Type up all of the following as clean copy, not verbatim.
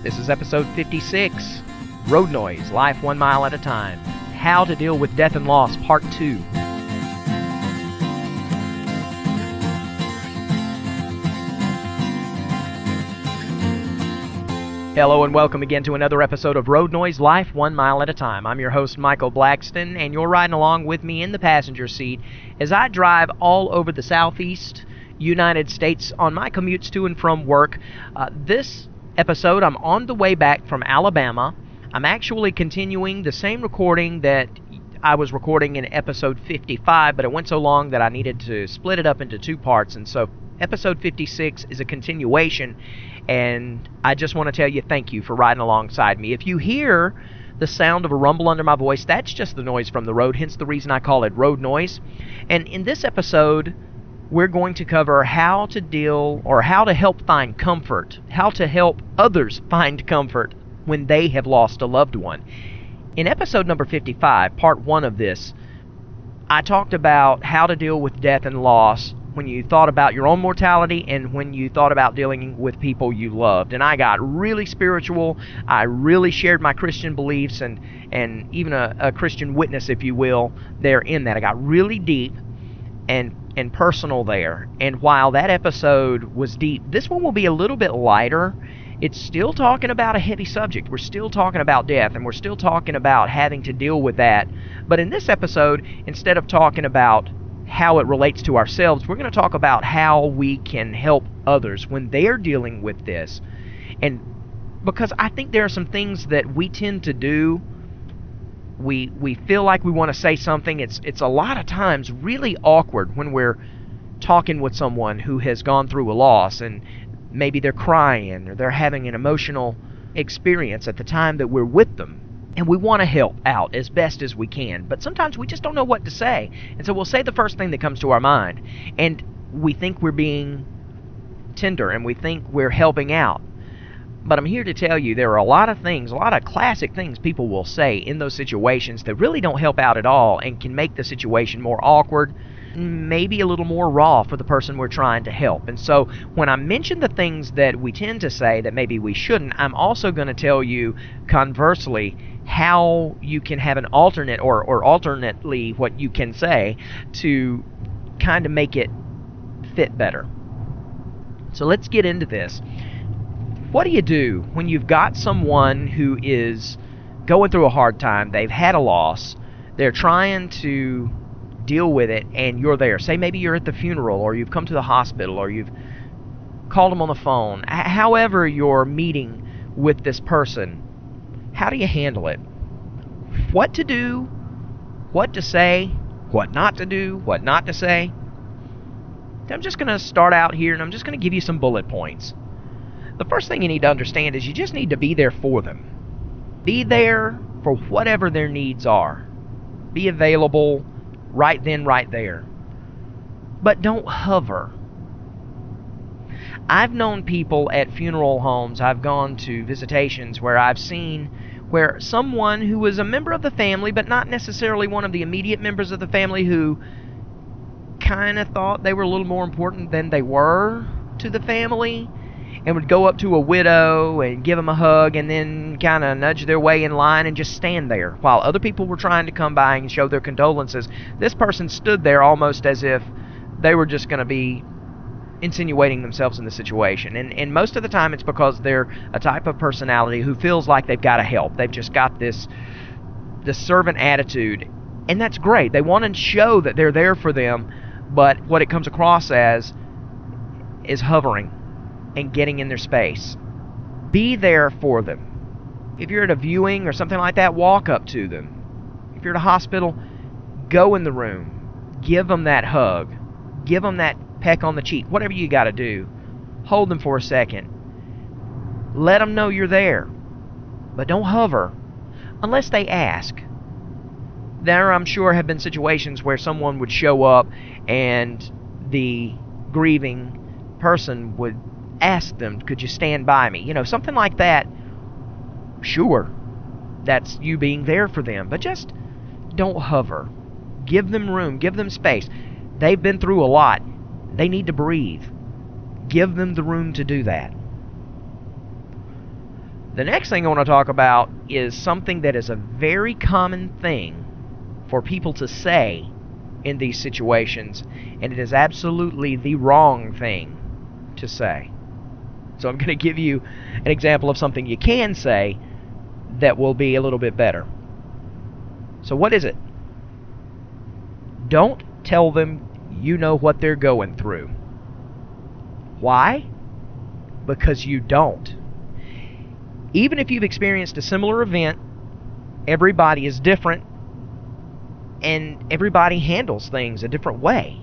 This is episode 56, Road Noise, Life 1 Mile at a Time. How to Deal with Death and Loss, Part 2. Hello and welcome again to another episode of Road Noise, Life 1 Mile at a Time. I'm your host, Michael Blackston, and you're riding along with me in the passenger seat as I drive all over the southeast United States on my commutes to and from work. This episode, I'm on the way back from Alabama. I'm actually continuing the same recording that I was recording in episode 55, but it went so long that I needed to split it up into two parts, and so episode 56 is a continuation, and I just want to tell you thank you for riding alongside me. If you hear the sound of a rumble under my voice, that's just the noise from the road, hence the reason I call it road noise. And in this episode, we're going to cover how to deal or how to help find comfort, how to help others find comfort when they have lost a loved one. In episode number 55, part 1 of this, I talked about how to deal with death and loss when you thought about your own mortality and when you thought about dealing with people you loved. And I got really spiritual. I really shared my Christian beliefs and even a Christian witness, if you will, there in that. I got really deep and personal there. And while that episode was deep, this one will be a little bit lighter. It's still talking about a heavy subject. We're still talking about death, and we're still talking about having to deal with that. But in this episode, instead of talking about how it relates to ourselves, we're going to talk about how we can help others when they're dealing with this. And because I think there are some things that we tend to do, we feel like we want to say something. It's a lot of times really awkward when we're talking with someone who has gone through a loss, and maybe they're crying or they're having an emotional experience at the time that we're with them. And we want to help out as best as we can, but sometimes we just don't know what to say. And so we'll say the first thing that comes to our mind, and we think we're being tender and we think we're helping out. But I'm here to tell you there are a lot of things, a lot of classic things people will say in those situations that really don't help out at all and can make the situation more awkward, maybe a little more raw for the person we're trying to help. And so when I mention the things that we tend to say that maybe we shouldn't, I'm also going to tell you conversely how you can have an alternate or alternately what you can say to kind of make it fit better. So let's get into this. What do you do when you've got someone who is going through a hard time, they've had a loss, they're trying to deal with it, and you're there? Say maybe you're at the funeral, or you've come to the hospital, or you've called them on the phone. However you're meeting with this person, how do you handle it? What to do, what to say, what not to do, what not to say. I'm just going to start out here, and I'm just going to give you some bullet points. The first thing you need to understand is you just need to be there for them. Be there for whatever their needs are. Be available right then, right there. But don't hover. I've known people at funeral homes, I've gone to visitations where I've seen where someone who was a member of the family, but not necessarily one of the immediate members of the family, who kind of thought they were a little more important than they were to the family, and would go up to a widow and give them a hug and then kind of nudge their way in line and just stand there while other people were trying to come by and show their condolences. This person stood there almost as if they were just going to be insinuating themselves in the situation. And most of the time it's because they're a type of personality who feels like they've got to help. They've just got this servant attitude, and that's great. They want to show that they're there for them, but what it comes across as is hovering and getting in their space. Be there for them. If you're at a viewing or something like that, walk up to them. If you're at a hospital, go in the room. Give them that hug. Give them that peck on the cheek. Whatever you got to do. Hold them for a second. Let them know you're there. But don't hover unless they ask. There, I'm sure, have been situations where someone would show up and the grieving person would ask them, could you stand by me? Something like that. Sure, that's you being there for them, but just don't hover. Give them room, give them space. They've been through a lot. They need to breathe. Give them the room to do that. The next thing I want to talk about is something that is a very common thing for people to say in these situations, and it is absolutely the wrong thing to say. So I'm going to give you an example of something you can say that will be a little bit better. So what is it? Don't tell them you know what they're going through. Why? Because you don't. Even if you've experienced a similar event, everybody is different, and everybody handles things a different way.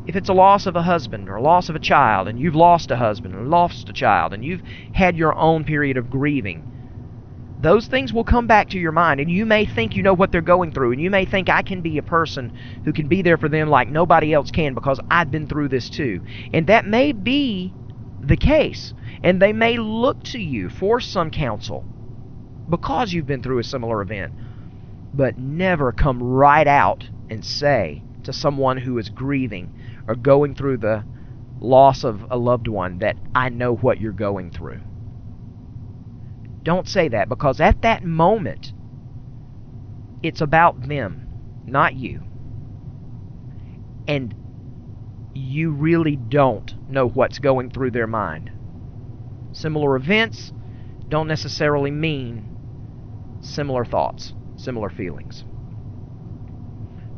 If it's a loss of a husband or a loss of a child, and you've lost a husband or lost a child, and you've had your own period of grieving, those things will come back to your mind, and you may think you know what they're going through, and you may think, I can be a person who can be there for them like nobody else can because I've been through this too. And that may be the case, and they may look to you for some counsel because you've been through a similar event, but never come right out and say to someone who is grieving or going through the loss of a loved one that I know what you're going through. Don't say that, because at that moment, it's about them, not you. And you really don't know what's going through their mind. Similar events don't necessarily mean similar thoughts, similar feelings.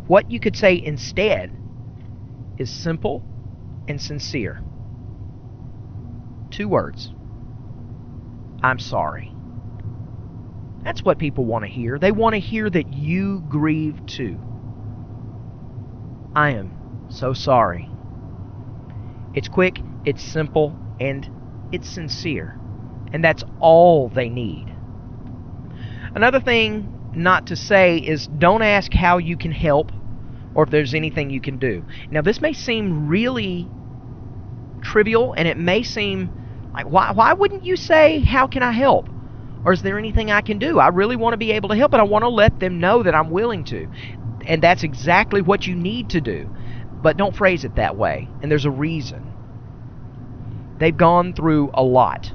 What you could say instead is simple and sincere. 2 words. I'm sorry. That's what people want to hear. They want to hear that you grieve too. I am so sorry. It's quick, it's simple, and it's sincere. And that's all they need. Another thing not to say is don't ask how you can help or if there's anything you can do. Now, this may seem really trivial, and it may seem like, why wouldn't you say, how can I help? Or is there anything I can do? I really want to be able to help, and I want to let them know that I'm willing to. And that's exactly what you need to do. But don't phrase it that way, and there's a reason. They've gone through a lot.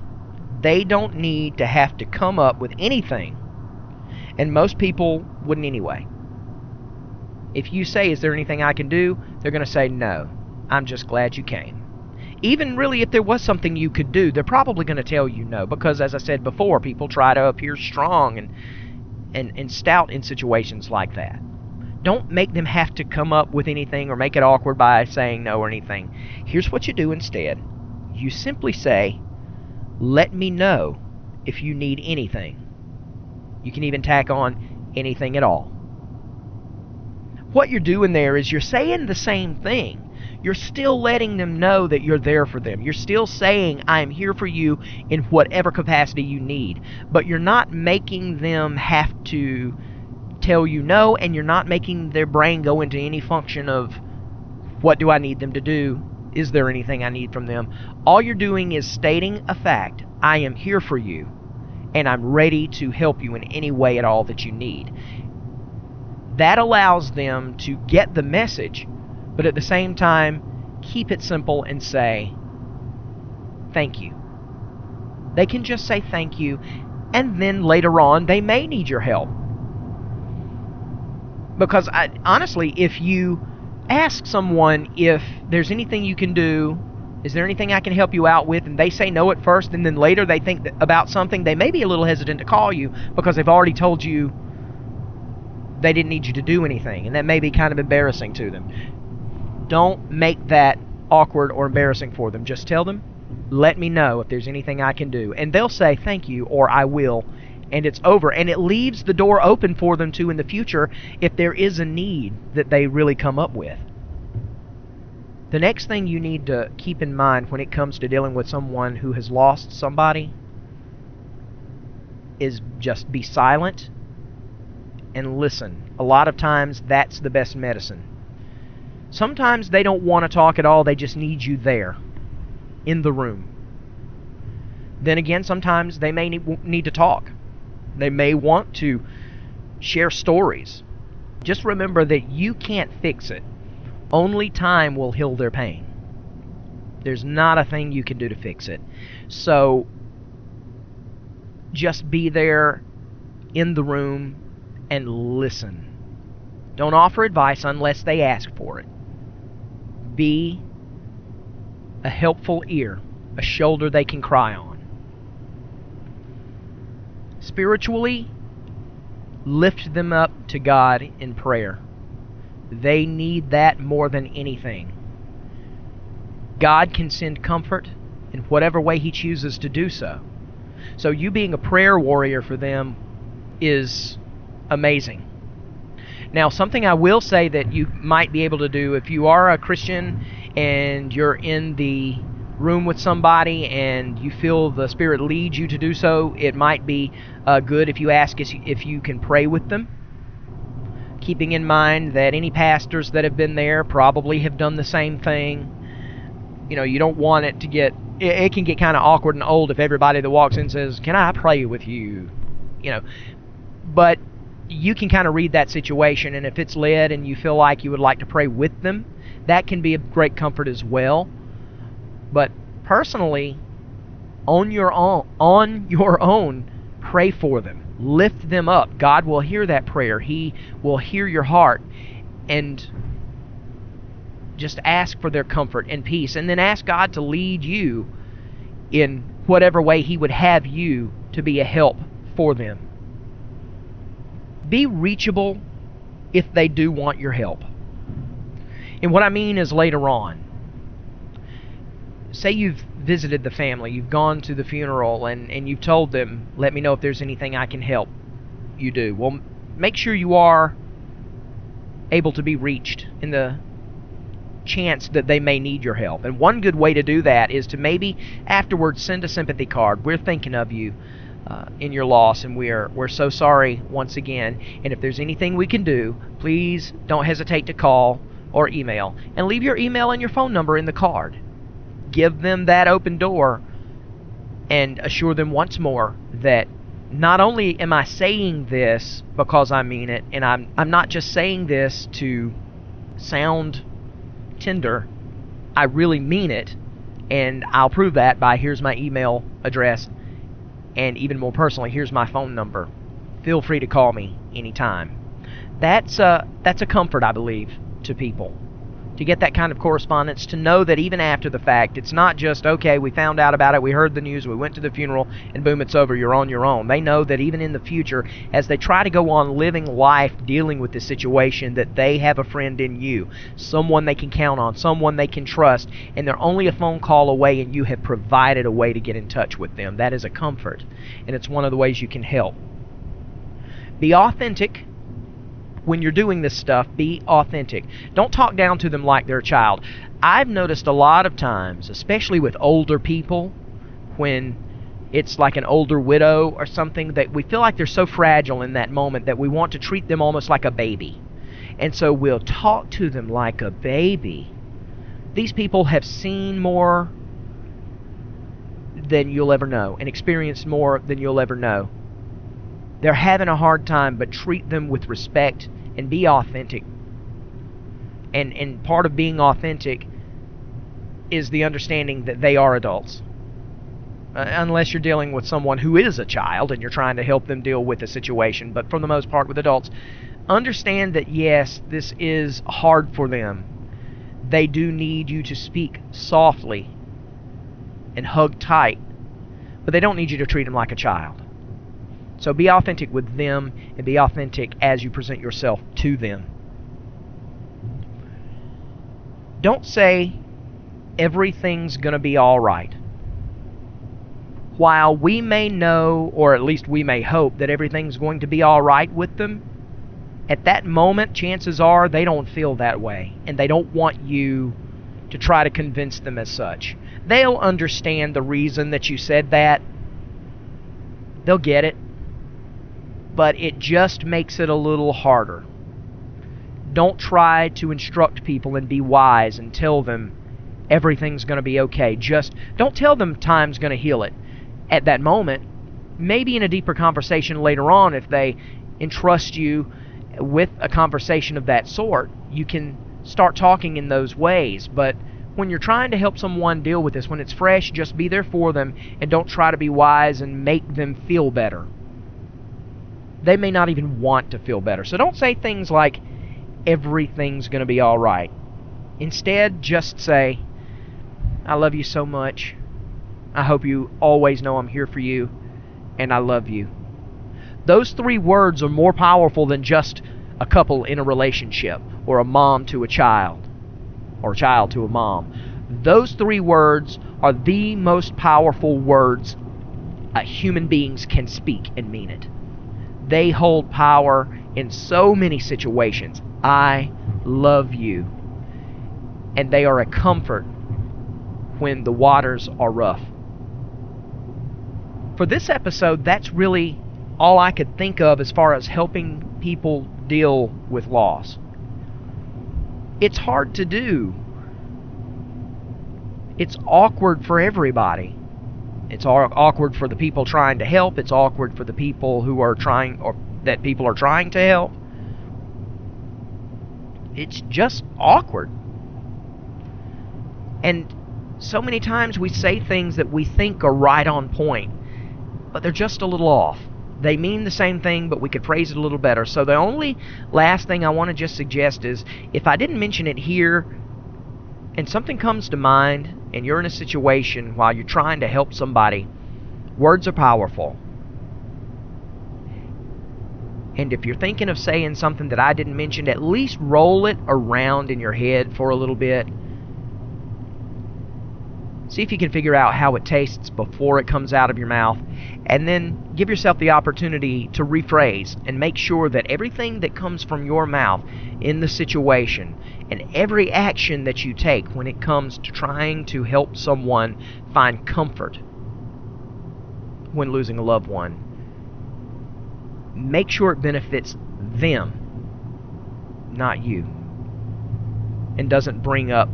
They don't need to have to come up with anything. And most people wouldn't anyway. If you say, is there anything I can do? They're going to say, no, I'm just glad you came. Even really, if there was something you could do, they're probably going to tell you no, because as I said before, people try to appear strong and stout in situations like that. Don't make them have to come up with anything or make it awkward by saying no or anything. Here's what you do instead. You simply say, let me know if you need anything. You can even tack on anything at all. What you're doing there is you're saying the same thing. You're still letting them know that you're there for them. You're still saying, I'm here for you in whatever capacity you need. But you're not making them have to tell you no, and you're not making their brain go into any function of, what do I need them to do? Is there anything I need from them? All you're doing is stating a fact. I am here for you, and I'm ready to help you in any way at all that you need. That allows them to get the message, but at the same time, keep it simple and say, thank you. They can just say thank you, and then later on, they may need your help. Because honestly, if you ask someone if there's anything you can do, is there anything I can help you out with, and they say no at first, and then later they think about something, they may be a little hesitant to call you because they've already told you they didn't need you to do anything, and that may be kind of embarrassing to them. Don't make that awkward or embarrassing for them. Just tell them, let me know if there's anything I can do, and they'll say thank you or I will, and it's over. And it leaves the door open for them to, in the future, if there is a need that they really come up with. The next thing you need to keep in mind when it comes to dealing with someone who has lost somebody is just be silent and listen. A lot of times that's the best medicine. Sometimes they don't want to talk at all, they just need you there, in the room. Then again, sometimes they may need to talk. They may want to share stories. Just remember that you can't fix it. Only time will heal their pain. There's not a thing you can do to fix it. So just be there in the room and listen. Don't offer advice unless they ask for it. Be a helpful ear, a shoulder they can cry on. Spiritually, lift them up to God in prayer. They need that more than anything. God can send comfort in whatever way He chooses to do so. So you being a prayer warrior for them is amazing. Now, something I will say that you might be able to do if you are a Christian and you're in the room with somebody and you feel the Spirit leads you to do so, it might be good if you ask if you can pray with them. Keeping in mind that any pastors that have been there probably have done the same thing. You know, you don't want it to get... It can get kind of awkward and old if everybody that walks in says, "Can I pray with you?" You know, but you can kind of read that situation, and if it's led and you feel like you would like to pray with them, that can be a great comfort as well. But personally, on your own, pray for them. Lift them up. God will hear that prayer. He will hear your heart. And just ask for their comfort and peace. And then ask God to lead you in whatever way He would have you to be a help for them. Be reachable if they do want your help. And what I mean is later on. Say you've visited the family, you've gone to the funeral, and you've told them, "Let me know if there's anything I can help you do." Well, make sure you are able to be reached in the chance that they may need your help. And one good way to do that is to maybe afterwards send a sympathy card. "We're thinking of you in your loss, and we're so sorry once again. And if there's anything we can do, please don't hesitate to call or email." And leave your email and your phone number in the card. Give them that open door and assure them once more that not only am I saying this because I mean it, and I'm not just saying this to sound tender, I really mean it, and I'll prove that by here's my email address, and even more personally, here's my phone number. Feel free to call me anytime. That's a comfort, I believe, to people. To get that kind of correspondence, to know that even after the fact, it's not just, okay, we found out about it, we heard the news, we went to the funeral, and boom, it's over, you're on your own. They know that even in the future, as they try to go on living life, dealing with this situation, that they have a friend in you, someone they can count on, someone they can trust, and they're only a phone call away, and you have provided a way to get in touch with them. That is a comfort, and it's one of the ways you can help. Be authentic. When you're doing this stuff, be authentic. Don't talk down to them like they're a child. I've noticed a lot of times, especially with older people, when it's like an older widow or something, that we feel like they're so fragile in that moment that we want to treat them almost like a baby. And so we'll talk to them like a baby. These people have seen more than you'll ever know and experienced more than you'll ever know. They're having a hard time, but treat them with respect and be authentic. And part of being authentic is the understanding that they are adults. Unless you're dealing with someone who is a child and you're trying to help them deal with a situation. But for the most part with adults, understand that yes, this is hard for them. They do need you to speak softly and hug tight, but they don't need you to treat them like a child. So be authentic with them and be authentic as you present yourself to them. Don't say everything's going to be all right. While we may know, or at least we may hope, that everything's going to be all right with them, at that moment, chances are they don't feel that way, and they don't want you to try to convince them as such. They'll understand the reason that you said that. They'll get it. But it just makes it a little harder. Don't try to instruct people and be wise and tell them everything's going to be okay. Just don't tell them time's going to heal it at that moment. Maybe in a deeper conversation later on, if they entrust you with a conversation of that sort, you can start talking in those ways. But when you're trying to help someone deal with this, when it's fresh, just be there for them and don't try to be wise and make them feel better. They may not even want to feel better. So don't say things like, everything's going to be all right. Instead, just say, I love you so much. I hope you always know I'm here for you, and I love you. Those 3 words are more powerful than just a couple in a relationship, or a mom to a child, or a child to a mom. Those 3 words are the most powerful words human beings can speak and mean it. They hold power in so many situations. I love you. And they are a comfort when the waters are rough. For this episode, that's really all I could think of as far as helping people deal with loss. It's hard to do. It's awkward for everybody. It's awkward for the people trying to help. It's awkward for the people who are trying, or that people are trying to help. It's just awkward. And so many times we say things that we think are right on point, but they're just a little off. They mean the same thing, but we could phrase it a little better. So the only last thing I want to just suggest is, if I didn't mention it here and something comes to mind and you're in a situation while you're trying to help somebody, words are powerful. And if you're thinking of saying something that I didn't mention, at least roll it around in your head for a little bit. See if you can figure out how it tastes before it comes out of your mouth, and then give yourself the opportunity to rephrase and make sure that everything that comes from your mouth in the situation and every action that you take when it comes to trying to help someone find comfort when losing a loved one, make sure it benefits them, not you, and doesn't bring up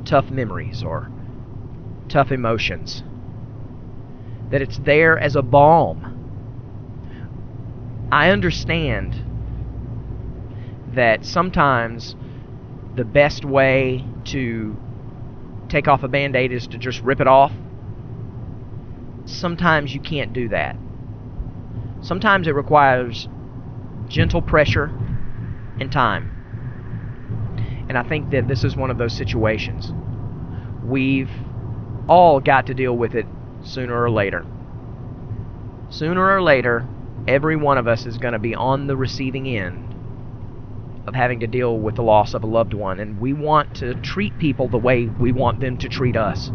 tough memories or tough emotions. That it's there as a balm. I understand that sometimes the best way to take off a Band-Aid is to just rip it off. Sometimes you can't do that. Sometimes it requires gentle pressure and time. And I think that this is one of those situations. We've all got to deal with it sooner or later. Sooner or later, every one of us is going to be on the receiving end of having to deal with the loss of a loved one, and we want to treat people the way we want them to treat us.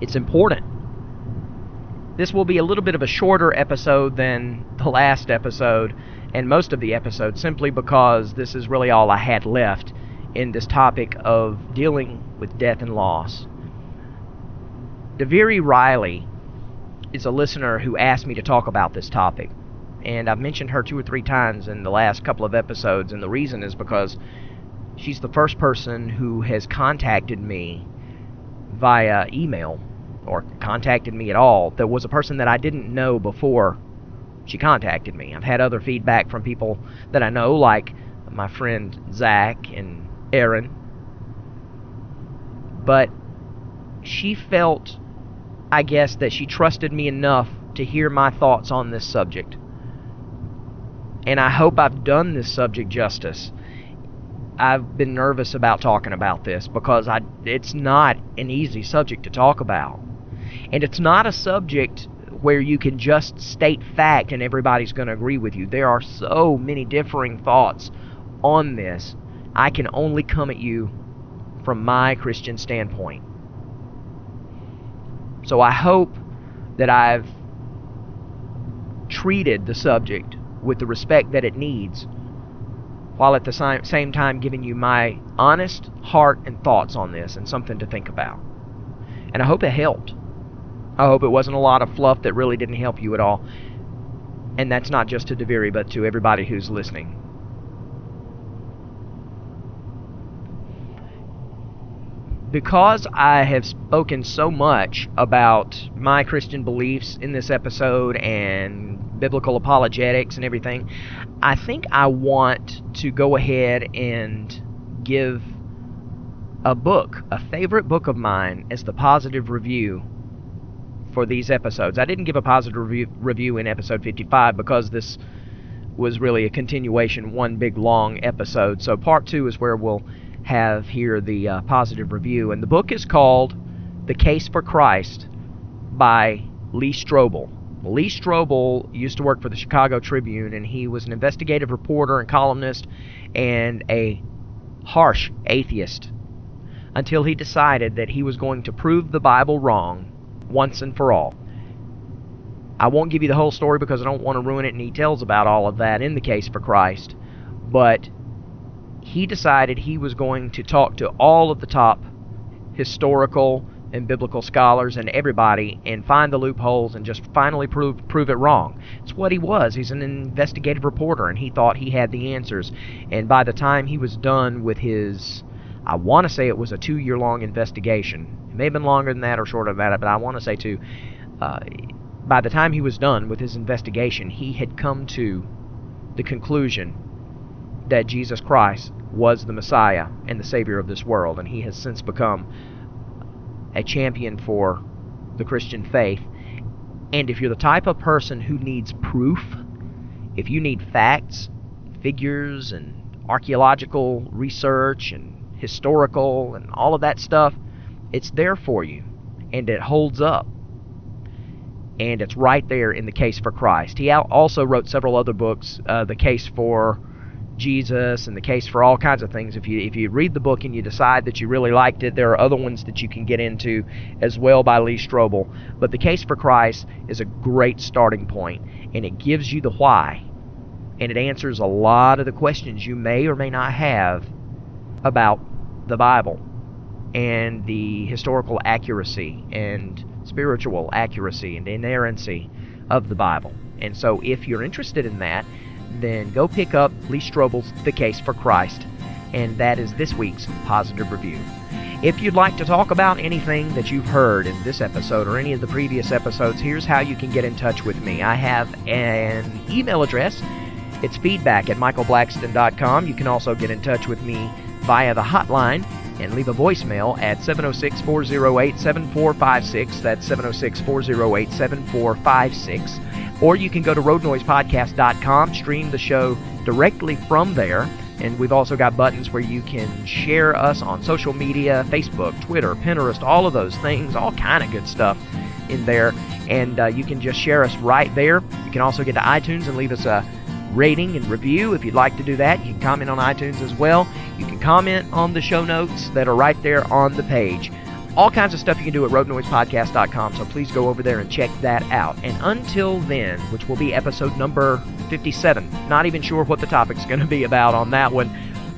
It's important. This will be a little bit of a shorter episode than the last episode and most of the episodes, simply because this is really all I had left in this topic of dealing with death and loss. DeVere Riley is a listener who asked me to talk about this topic, and I've mentioned her 2 or 3 times in the last couple of episodes, and the reason is because she's the first person who has contacted me via email, or contacted me at all, that was a person that I didn't know before she contacted me. I've had other feedback from people that I know, like my friend Zach and Aaron, but she felt, I guess, that she trusted me enough to hear my thoughts on this subject. And I hope I've done this subject justice. I've been nervous about talking about this because it's not an easy subject to talk about. And it's not a subject where you can just state fact and everybody's going to agree with you. There are so many differing thoughts on this. I can only come at you from my Christian standpoint. So I hope that I've treated the subject with the respect that it needs, while at the same time giving you my honest heart and thoughts on this and something to think about. And I hope it helped. I hope it wasn't a lot of fluff that really didn't help you at all. And that's not just to DeVere, but to everybody who's listening. Because I have spoken so much about my Christian beliefs in this episode and biblical apologetics and everything, I think I want to go ahead and give a favorite book of mine, as the positive review for these episodes. I didn't give a positive review in episode 55 because this was really a continuation, one big long episode. So part 2 is where we'll have here the positive review. And the book is called The Case for Christ by Lee Strobel. Lee Strobel used to work for the Chicago Tribune, and he was an investigative reporter and columnist and a harsh atheist until he decided that he was going to prove the Bible wrong once and for all. I won't give you the whole story because I don't want to ruin it, and he tells about all of that in The Case for Christ, but he decided he was going to talk to all of the top historical and biblical scholars and everybody and find the loopholes and just finally prove it wrong. It's what he was. He's an investigative reporter, and he thought he had the answers. And by the time he was done with his, I want to say it was a 2-year-long investigation. It may have been longer than that or shorter than that, but I want to say 2. By the time he was done with his investigation, he had come to the conclusion that Jesus Christ was the Messiah and the Savior of this world, and he has since become a champion for the Christian faith. And if you're the type of person who needs proof, if you need facts, figures, and archaeological research and historical and all of that stuff, it's there for you, and it holds up. And it's right there in The Case for Christ. He also wrote several other books, The Case for Jesus and The Case for all kinds of things. If you read the book and you decide that you really liked it, there are other ones that you can get into as well by Lee Strobel. But The Case for Christ is a great starting point, and it gives you the why. And it answers a lot of the questions you may or may not have about the Bible and the historical accuracy and spiritual accuracy and inerrancy of the Bible. And so if you're interested in that, then go pick up Lee Strobel's The Case for Christ, and that is this week's positive review. If you'd like to talk about anything that you've heard in this episode or any of the previous episodes, here's how you can get in touch with me. I have an email address. It's feedback@michaelblackston.com. You can also get in touch with me via the hotline and leave a voicemail at 706-408-7456. That's 706-408-7456. Or you can go to roadnoisepodcast.com, stream the show directly from there. And we've also got buttons where you can share us on social media, Facebook, Twitter, Pinterest, all of those things, all kind of good stuff in there. And you can just share us right there. You can also get to iTunes and leave us a rating and review if you'd like to do that. You can comment on iTunes as well. You can comment on the show notes that are right there on the page. All kinds of stuff you can do at roadnoisepodcast.com, so please go over there and check that out. And until then, which will be episode number 57, not even sure what the topic's going to be about on that one,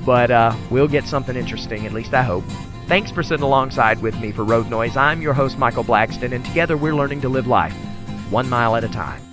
but we'll get something interesting, at least I hope. Thanks for sitting alongside with me for Road Noise. I'm your host, Michael Blackston, and together we're learning to live life 1 mile at a time.